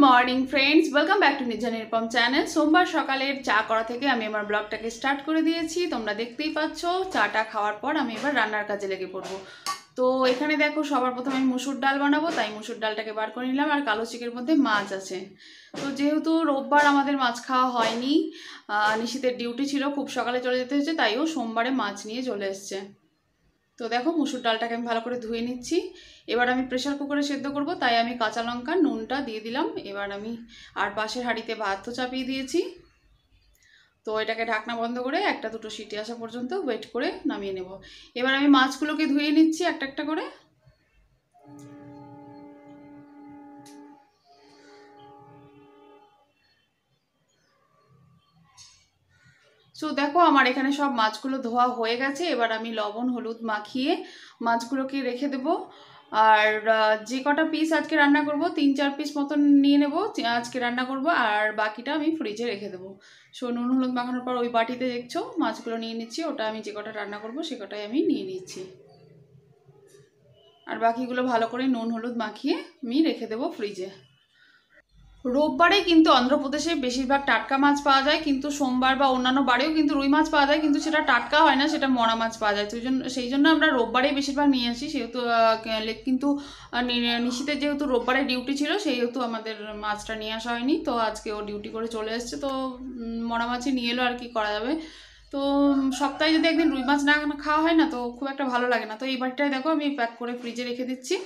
Morning friends, welcome back to Nirjha Nirupam channel. সোমবার সকালের চা করা থেকে আমি আমার ব্লগটাকে স্টার্ট করে দিয়েছি। তোমরা দেখতেই পাচ্ছ চাটা খাওয়ার পর আমি এবার রান্নার কাজে লেগে পড়বো। তো এখানে দেখো, সবার প্রথমে আমি মুসুর ডাল বানাবো, তাই মুসুর ডালটাকে বার করে নিলাম। আর কালো চিকের মধ্যে মাছ আছে। তো যেহেতু রোববার আমাদের মাছ খাওয়া হয়নি, নিশিতের ডিউটি ছিল, খুব সকালে চলে যেতে হয়েছে, তাইও সোমবারে মাছ নিয়ে চলে এসছে। তো দেখো, মুসুর ডালটাকে আমি ভালো করে ধুয়ে নিচ্ছি। এবার আমি প্রেশার কুকারে সেদ্ধ করব, তাই আমি কাঁচা লঙ্কা নুনটা দিয়ে দিলাম। এবার আমি আর পাশের হাঁড়িতে ভাতও চাপিয়ে দিয়েছি। তো এটাকে ঢাকনা বন্ধ করে একটা দুটো সিটি আসা পর্যন্ত ওয়েট করে নামিয়ে নেব। এবার আমি মাছগুলোকে ধুয়ে নিচ্ছি একটা একটা করে। সো দেখো, আমার এখানে সব মাছগুলো ধোয়া হয়ে গেছে। এবার আমি লবণ হলুদ মাখিয়ে মাছগুলোকে রেখে দেবো। আর যে কটা পিস আজকে রান্না করব, 3-4 পিস মতন নিয়ে নেব আজকে রান্না করব, আর বাকিটা আমি ফ্রিজে রেখে দেবো। সো নুন হলুদ মাখানোর পর ওই বাটিতে দেখছো মাছগুলো নিয়ে নিচ্ছি। ওটা আমি যে কটা রান্না করব সে কটাই আমি নিয়ে নিচ্ছি। আর বাকিগুলো ভালো করে নুন হলুদ মাখিয়ে আমি রেখে দেবো ফ্রিজে। রোববারে কিন্তু অন্ধ্রপ্রদেশে বেশিরভাগ টাটকা মাছ পাওয়া যায়, কিন্তু সোমবার বা অন্যান্য বারেও কিন্তু রুই মাছ পাওয়া যায়, কিন্তু সেটা টাটকা হয় না, সেটা মরা মাছ পাওয়া যায়। সেই জন্য আমরা রোববারেই বেশিরভাগ নিয়ে আসি। সেহেতু কিন্তু নিশিতের যেহেতু রোববারে ডিউটি ছিল, সেহেতু আমাদের মাছটা নিয়ে আসা হয়নি। তো আজকে ও ডিউটি করে চলে এসছে, তো মরা মাছই নিয়ে এলো, আর কি করা যাবে। তো সপ্তাহে যদি একদিন রুই মাছ না খাওয়া হয় না, তো খুব একটা ভালো লাগে না। তো এই বাটিটায় দেখো আমি প্যাক করে ফ্রিজে রেখে দিচ্ছি।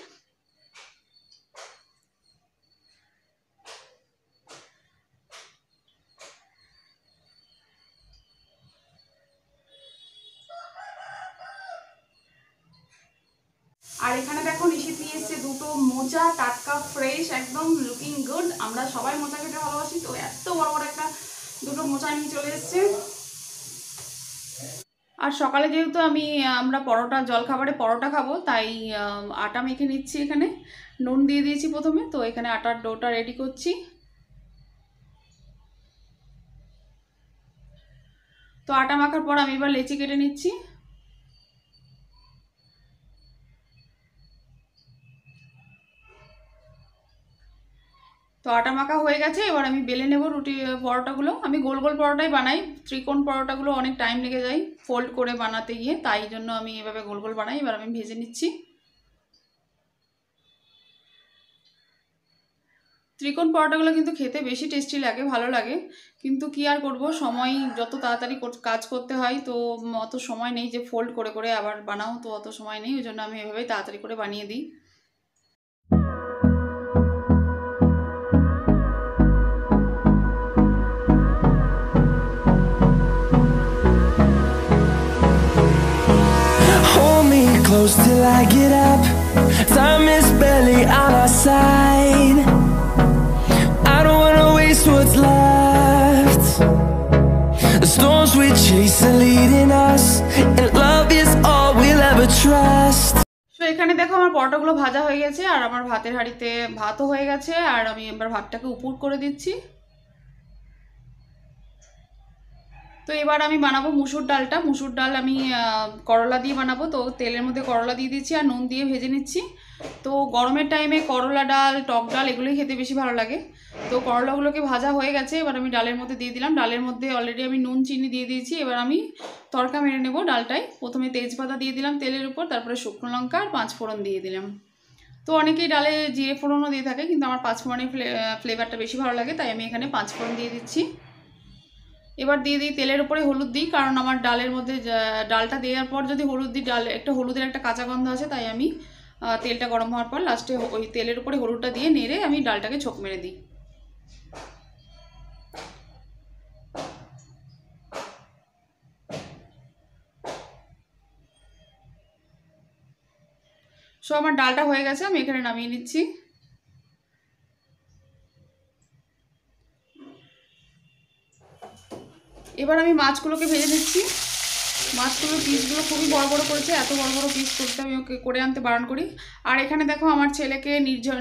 আর এখানে দেখো, নিশিত নিয়ে এসছে দুটো মোচা, টাটকা ফ্রেশ, একদম লুকিং গুড। আমরা সবাই মোচা খেতে ভালোবাসি, তো এত বড় বড় একটা দুটো মোচা নিয়ে চলে এসছে। আর সকালে যেহেতু আমরা পরোটা, জলখাবারে পরোটা খাবো, তাই আটা মেখে নিচ্ছি। এখানে নুন দিয়ে দিয়েছি প্রথমে, তো এখানে আটার ডোটা রেডি করছি। তো আটা মাখার পর আমি এবার লেচি কেটে নিচ্ছি। তো আটা মাখা হয়ে গেছে, এবার আমি বেলে নেব পরোটাগুলো। আমি গোল গোল পরোটাই বানাই, ত্রিকোণ পরোটাগুলো অনেক টাইম লেগে যায় ফোল্ড করে বানাতে গিয়ে, তাই জন্য আমি এভাবে গোল গোল বানাই। এবার আমি ভেজে নিচ্ছি। ত্রিকোণ পরোটাগুলো কিন্তু খেতে বেশি টেস্টি লাগে, ভালো লাগে, কিন্তু কি আর করব, সময় যত তাড়াতাড়ি কাজ করতে হয়, তো অত সময় নেই যে ফোল্ড করে করে আবার বানাও, তো অত সময় নেই। ওই জন্য আমি এভাবেই তাড়াতাড়ি করে বানিয়ে দিই। Close till I get up. Time is barely on our side. I don't wanna waste what's left. The storms we chase are leading us, and love is all we'll ever trust. তো এখানে দেখো, আমার পরোটাগুলো ভাজা হয়ে গেছে, আর আমার ভাতের হাঁড়িতে ভাতও হয়ে গেছে। আর আমি এবার ভাতটাকে উপর করে দিচ্ছি। তো এবার আমি বানাবো মুসুর ডালটা। মুসুর ডাল আমি করলা দিয়ে বানাবো, তো তেলের মধ্যে করলা দিয়ে দিচ্ছি আর নুন দিয়ে ভেজে নিচ্ছি। তো গরমের টাইমে করলা ডাল, টক ডাল এগুলোই খেতে বেশি ভালো লাগে। তো করলাগুলোকে ভাজা হয়ে গেছে, এবার আমি ডালের মধ্যে দিয়ে দিলাম। ডালের মধ্যে অলরেডি আমি নুন চিনি দিয়ে দিয়েছি। এবার আমি তড়কা মেরে নেব ডালটায়। প্রথমে তেজপাতা দিয়ে দিলাম তেলের উপর, তারপরে শুকনো লঙ্কা আর 5 ফোড়ন দিয়ে দিলাম। তো অনেকেই ডালে জিরে ফোড়নও দিয়ে থাকে, কিন্তু আমার 5 ফোড়নের ফ্লেভারটা বেশি ভালো লাগে, তাই আমি এখানে 5 ফোড়ন দিয়ে দিচ্ছি। এবার দিয়ে দিই তেলের উপরে হলুদ দিই, কারণ আমার ডালের মধ্যে ডালটা দেওয়ার পর যদি হলুদ দিই, হলুদের একটা কাঁচা গন্ধ আছে, তাই আমি তেলটা গরম হওয়ার পর লাস্টে ওই তেলের উপরে হলুদটা দিয়ে নেড়ে আমি ডালটাকে ছোপ মেরে দিই। সো আমার ডালটা হয়ে গেছে, আমি এখানে নামিয়ে নিচ্ছি। এবার আমি মাছগুলোকে ভেজে নিচ্ছি। মাছগুলোর পিসগুলো খুবই বড় বড় করেছে, এত বড় বড় পিস করতে আমি ওকে করে আনতে বারণ করি। আর এখানে দেখো, আমার ছেলেকে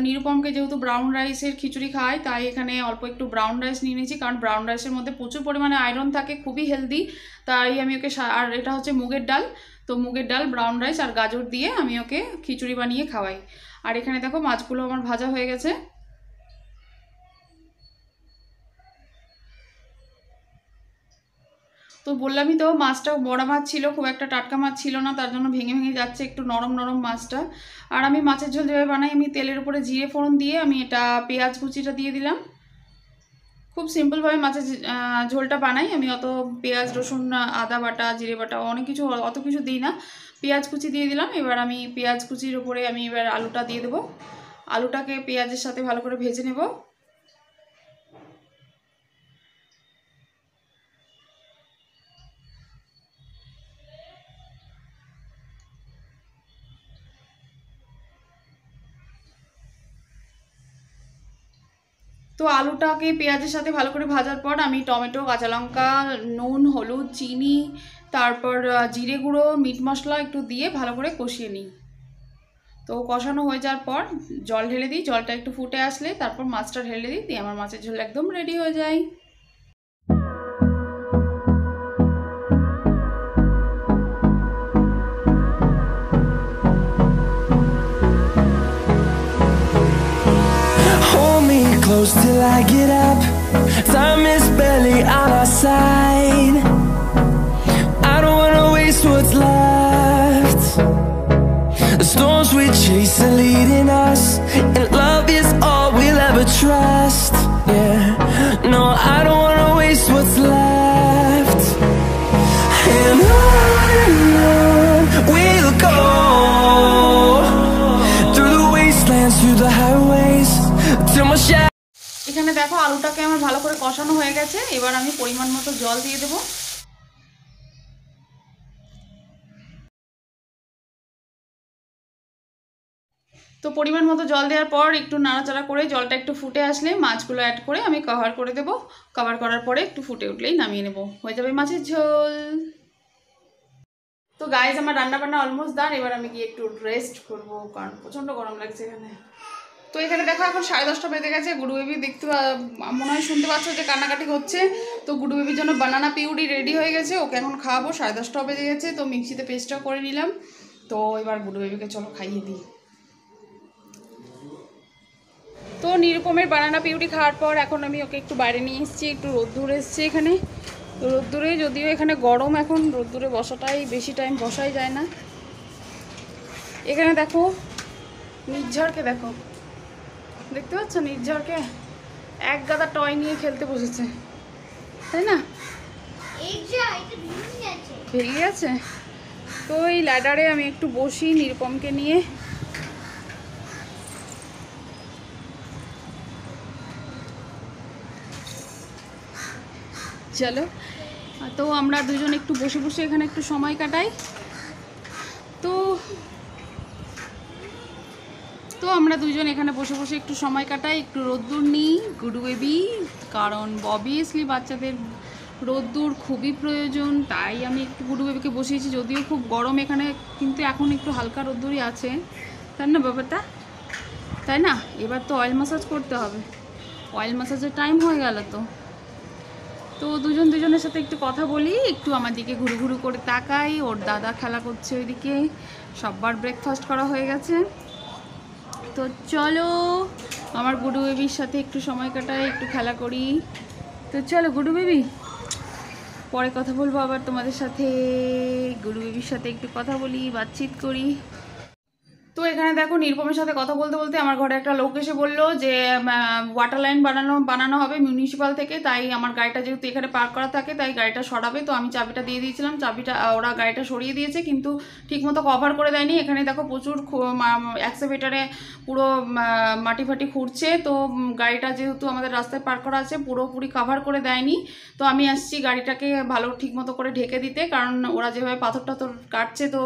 নিরুপমকে যেহেতু ব্রাউন রাইসের খিচুড়ি খাওয়াই, তাই এখানে অল্প একটু ব্রাউন রাইস নিয়ে নিয়েছি, কারণ ব্রাউন রাইসের মধ্যে প্রচুর পরিমাণে আয়রন থাকে, খুবই হেলদি। তাই আমি ওকে, আর এটা হচ্ছে মুগের ডাল, তো মুগের ডাল, ব্রাউন রাইস আর গাজর দিয়ে আমি ওকে খিচুড়ি বানিয়ে খাওয়াই। আর এখানে দেখো, মাছগুলো আমার ভাজা হয়ে গেছে। তো বললামই তো মাছটা বড়া মাছ ছিল, খুব একটা টাটকা মাছ ছিল না, তার জন্য ভেঙে ভেঙে যাচ্ছে, একটু নরম নরম মাছটা। আর আমি মাছের ঝোল যেভাবে বানাই, আমি তেলের উপরে জিরে ফোড়ন দিয়ে আমি এটা পেঁয়াজ কুচিটা দিয়ে দিলাম। খুব সিম্পলভাবে মাছের ঝোলটা বানাই আমি, অত পেঁয়াজ রসুন আদা বাটা জিরে বাটা অনেক কিছু অত কিছু দিই না, পেঁয়াজ কুচি দিয়ে দিলাম। এবার আমি পেঁয়াজ কুচির উপরে আমি এবার আলুটা দিয়ে দেবো, আলুটাকে পেঁয়াজের সাথে ভালো করে ভেজে নেব। তো আলুটাকে পেঁয়াজের সাথে ভালো করে ভাজার পর আমি টমেটো, কাঁচা লঙ্কা, নুন, হলুদ, চিনি, তারপর জিরে গুঁড়ো, মিট মশলা একটু দিয়ে ভালো করে কষিয়ে নিই। তো কষানো হয়ে যাওয়ার পর জল ঢেলে দিই, জলটা একটু ফুটে আসলে তারপর মাছটা ঢেলে দিই, দিয়ে আমার মাছের ঝোল একদম রেডি হয়ে যায়। Hold me close till I get up. Time is barely on our side. I don't wanna waste what's left. The storms we chase are leading us, and love is all we'll ever trust. Yeah, no, I don't wanna waste what's left. And on we'll go, through the wastelands, through the highways, till my shadow. এখানে দেখো আলুটাকে আমার ভালো করে কষানো হয়ে গেছে, এবার আমি পরিমাণ মতো জল দিয়ে দেবো। তো পরিমাণ মতো জল দেওয়ার পর একটু নাড়াচাড়া করে জলটা একটু ফুটে আসলে মাছগুলো অ্যাড করে আমি কভার করে দেবো। কভার করার পরে একটু ফুটে উঠলেই নামিয়ে নেব, হয়ে যাবে মাছের ঝোল। তো গাইজ আমার রান্নাবান্না অলমোস্ট ডান, এবার আমি গিয়ে একটু রেস্ট করবো কারণ প্রচণ্ড গরম লাগছে এখানে। তো এখানে দেখো এখন 10:30 বেজে গেছে, গুডু বেবি দেখতে মনে হয় শুনতে পাচ্ছ যে কান্নাকাটি হচ্ছে। তো গুডু বেবির জন্য বানানা পিউরি রেডি হয়ে গেছে, ওকে এখন খাওয়াবো। 10:30 বেজে গেছে, তো মিক্সিতে পেস্টটাও করে নিলাম। তো এবার গুডু বেবিকে চলো খাইয়ে দিই। তো নিরুপমের বানানা পিউরি খাওয়ার পর এখন আমি ওকে একটু বাইরে নিয়ে এসেছি, একটু রোদ্দুর এসছে এখানে। তো রোদ্দুরে যদিও এখানে গরম, এখন রোদ্দুরে বসাটাই বেশি টাইম বসাই যায় না। এখানে দেখো নির্ঝরকে দেখো, দেখতে পাচ্ছ নির্ঝরকে এক গাদা টয় নিয়ে খেলতে বসেছে, তাই না? ভেঙে গেছে। তো এই ল্যাডারে আমি একটু বসি নিরুপমকে নিয়ে। চলো, তো আমরা দুজন একটু বসে বসে এখানে একটু সময় কাটাই। তো আমরা দুজন এখানে বসে বসে একটু সময় কাটাই, একটু রোদ্দুর নিই গুডু বেবি, কারণ অবভিয়াসলি বাচ্চাদের রোদ্দুর খুবই প্রয়োজন, তাই আমি একটু গুডু বেবিকে বসিয়েছি। যদিও খুব গরম এখানে, কিন্তু এখন একটু হালকা রোদ্দুরই আছে, তাই না ব্যাপারটা? তাই না? এবার তো অয়েল ম্যাসাজ করতে হবে, অয়েল ম্যাসাজের টাইম হয়ে গেল। তো দুজনের সাথে একটু কথা বলি, একটু আমার দিকে ঘুরু ঘুরু করে তাকাই। ওর দাদা খেলা করছে ওইদিকে, সববার ব্রেকফাস্ট করা হয়ে গেছে। তো চলো আমার গুডু বেবির সাথে একটু সময় কাটাই, একটু খেলা করি। তো চলো গুডু বেবি, পরে কথা বলবো আবার তোমাদের সাথে। গুডু বেবির সাথে একটু কথা বলি, বাতচিত করি। তো এখানে দেখো নিরুপমের সাথে কথা বলতে বলতে আমার ঘরে একটা লোক এসে বললো যে ওয়াটার লাইন বানানো হবে মিউনিসিপাল থেকে, তাই আমার গাড়িটা যেহেতু এখানে পার্ক করা থাকে তাই গাড়িটা সরাবে। তো আমি চাবিটা দিয়ে দিয়েছিলাম, চাবিটা ওরা গাড়িটা সরিয়ে দিয়েছে, কিন্তু ঠিকমতো কভার করে দেয়নি। এখানে দেখো প্রচুর এক্সকাভেটরে পুরো মাটি ফাটি খুঁড়ছে। তো গাড়িটা যেহেতু আমাদের রাস্তায় পার্ক করা আছে পুরোপুরি কভার করে দেয়নি। তো আমি আসছি গাড়িটাকে ভালো ঠিকমতো করে ঢেকে দিতে, কারণ ওরা যেভাবে পাথর টাথর কাটছে, তো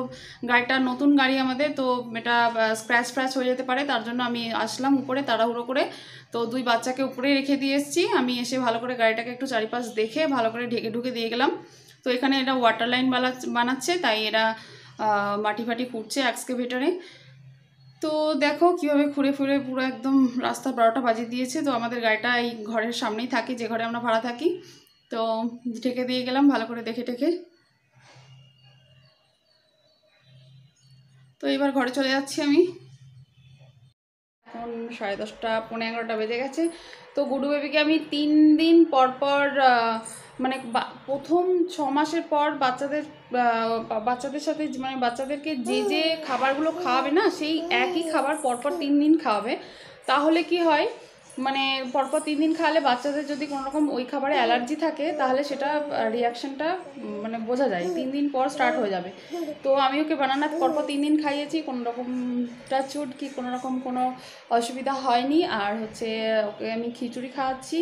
গাড়িটা নতুন গাড়ি আমাদের, তো এটা স্ক্র্যাচ হয়ে যেতে পারে, তার জন্য আমি আসলাম উপরে তাড়াহুড়ো করে। তো দুই বাচ্চাকে উপরে রেখে দিয়ে এসেছি, আমি এসে ভালো করে গাড়িটাকে একটু চারিপাশ দেখে ভালো করে ঢুকে দিয়ে গেলাম। তো এখানে এটা ওয়াটার লাইন বানাচ্ছে, তাই এরা মাটি ফাটি খুঁড়ছে এক্সকাভেটরে। তো দেখো কীভাবে খুঁড়ে ফুড়ে পুরো একদম রাস্তা 12টা বাজিয়ে দিয়েছে। তো আমাদের গাড়িটা এই ঘরের সামনেই থাকে, যে ঘরে আমরা ভাড়া থাকি। তো ঢেকে দিয়ে গেলাম ভালো করে দেখে টেকে। তো এবার ঘরে চলে যাচ্ছি আমি। এখন 10:30 11:15 বেজে গেছে। তো গুডু বেবিকে আমি 3 দিন পর পর মানে প্রথম 6 মাসের পর বাচ্চাদের সাথে মানে বাচ্চাদেরকে যে খাবারগুলো খাওয়াবে না, সেই একই খাবার পরপর 3 দিন খাওয়াবে। তাহলে কি হয়, মানে পরপর 3 দিন খাওয়ালে বাচ্চাদের যদি কোনো রকম ওই খাবারে অ্যালার্জি থাকে তাহলে সেটা রিয়াকশানটা মানে বোঝা যায়, 3 দিন পর স্টার্ট হয়ে যাবে। তো আমি ওকে বানানা পরপর 3 দিন খাইয়েছি, কোনো রকম টাচউড কি কোনো রকম কোনো অসুবিধা হয়নি। আর হচ্ছে ওকে আমি খিচুড়ি খাওয়াচ্ছি,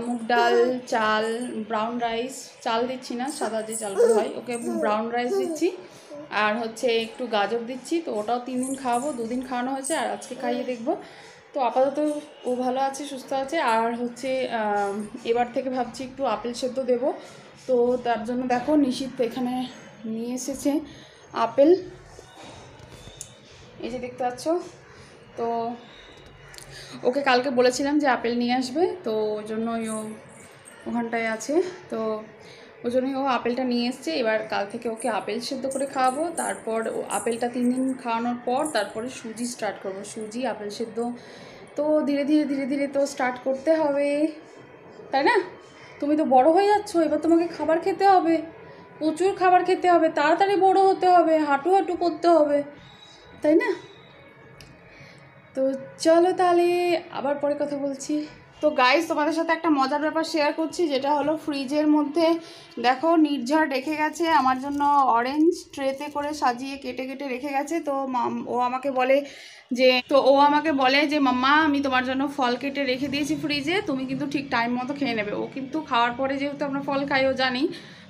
মুগ ডাল, চাল, ব্রাউন রাইস, চাল দিচ্ছি না, সাদা যে চালগুলো হয়, ওকে ব্রাউন রাইস দিচ্ছি। আর হচ্ছে একটু গাজর দিচ্ছি। তো ওটাও 3 দিন খাওয়াবো, 2 দিন খাওয়ানো হয়েছে, আর আজকে খাইয়ে দেখবো। তো আপাতত ও ভালো আছে, সুস্থ আছে। আর হচ্ছে এবার থেকে ভাবছি একটু আপেল সেদ্ধ দেবো। তো তার জন্য দেখো নিশিত এখানে নিয়ে এসেছে আপেল, এই যে দেখতে পাচ্ছ। তো ওকে কালকে বলেছিলাম যে আপেল নিয়ে আসবে, তো ওই জন্যই ও ওখানটায় আছে। তো ওই জন্যই ও আপেলটা নিয়ে এসছে। এবার কাল থেকে ওকে আপেল সেদ্ধ করে খাওয়াবো। তারপর আপেলটা 3 দিন খাওয়ানোর পর তারপরে সুজি স্টার্ট করবো, সুজি আপেল সেদ্ধ। তো ধীরে ধীরে তো স্টার্ট করতে হবে, তাই না? তুমি তো বড় হয়ে যাচ্ছ, এবার তোমাকে খাবার খেতে হবে, প্রচুর খাবার খেতে হবে, তাড়াতাড়ি বড় হতে হবে, হাঁটু করতে হবে, তাই না? তো চলো তাহলে আবার পরে কথা বলছি। তো গাইস, তোমাদের সাথে একটা মজার ব্যাপার শেয়ার করছি, যেটা হলো ফ্রিজের মধ্যে দেখো নির্ঝর রেখে গেছে আমার জন্য অরেঞ্জ ট্রেতে করে সাজিয়ে কেটে রেখে গেছে। তো ও আমাকে বলে যে মাম্মা, আমি তোমার জন্য ফল কেটে রেখে দিয়েছি ফ্রিজে, তুমি কিন্তু ঠিক টাইম মতো খেয়ে নেবে। ও কিন্তু খাওয়ার পরে, যেহেতু আমরা ফল খাই ও জানি,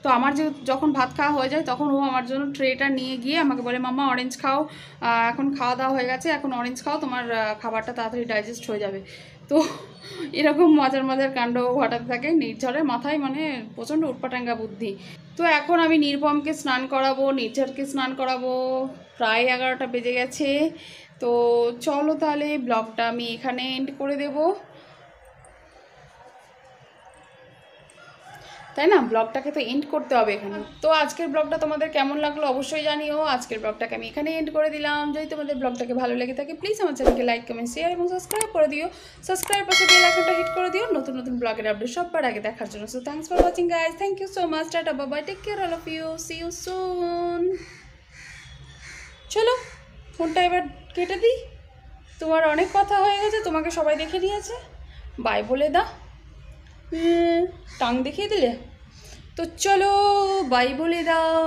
তো আমার যখন ভাত খাওয়া হয়ে যায় তখন ও আমার জন্য ট্রেটা নিয়ে গিয়ে আমাকে বলে মাম্মা অরেঞ্জ খাও, এখন খাওয়া দাওয়া হয়ে গেছে, এখন অরেঞ্জ খাও, তোমার খাবারটা তাড়াতাড়ি ডাইজেস্ট হয়ে যাবে। তো এরকম মজার কাণ্ড ঘটাতে থাকে নির্ঝরের মাথায়, মানে প্রচণ্ড উটপাটাঙ্গা বুদ্ধি। তো এখন আমি নির্পমকে স্নান করাবো, নির্ঝরকে স্নান করাবো, প্রায় 11টা বেজে গেছে। তো চলো তাহলে ব্লগটা আমি এখানে এন্ড করে দেবো, তাই না? ব্লগটাকে তো এন্ড করতে হবে এখানে। তো আজকের ব্লগটা তোমাদের কেমন লাগলো অবশ্যই জানিও। আজকের ব্লগটাকে আমি এখানে এন্ড করে দিলাম। যদি তোমাদের ব্লগটাকে ভালো লেগে থাকে প্লিজ আমার চ্যানেলকে লাইক, কমেন্ট, শেয়ার এবং সাবস্ক্রাইব করে দিও। সাবস্ক্রাইব পাশে বেল আইকনটা হিট করে দিও নতুন ব্লগের আপডেট সবার আগে দেখার জন্য। So thanks for watching guys, thank you so much, tata bye bye, take care all of you, see you soon. চলো ফোনটা এবার কেটে দিই, তোমার অনেক কথা হয়ে গেছে, তোমাকে সবাই দেখে নিয়েছে, বাই বলে দাও। টাং দেখিয়ে দিলে, তো চলো বাই বলে দাও।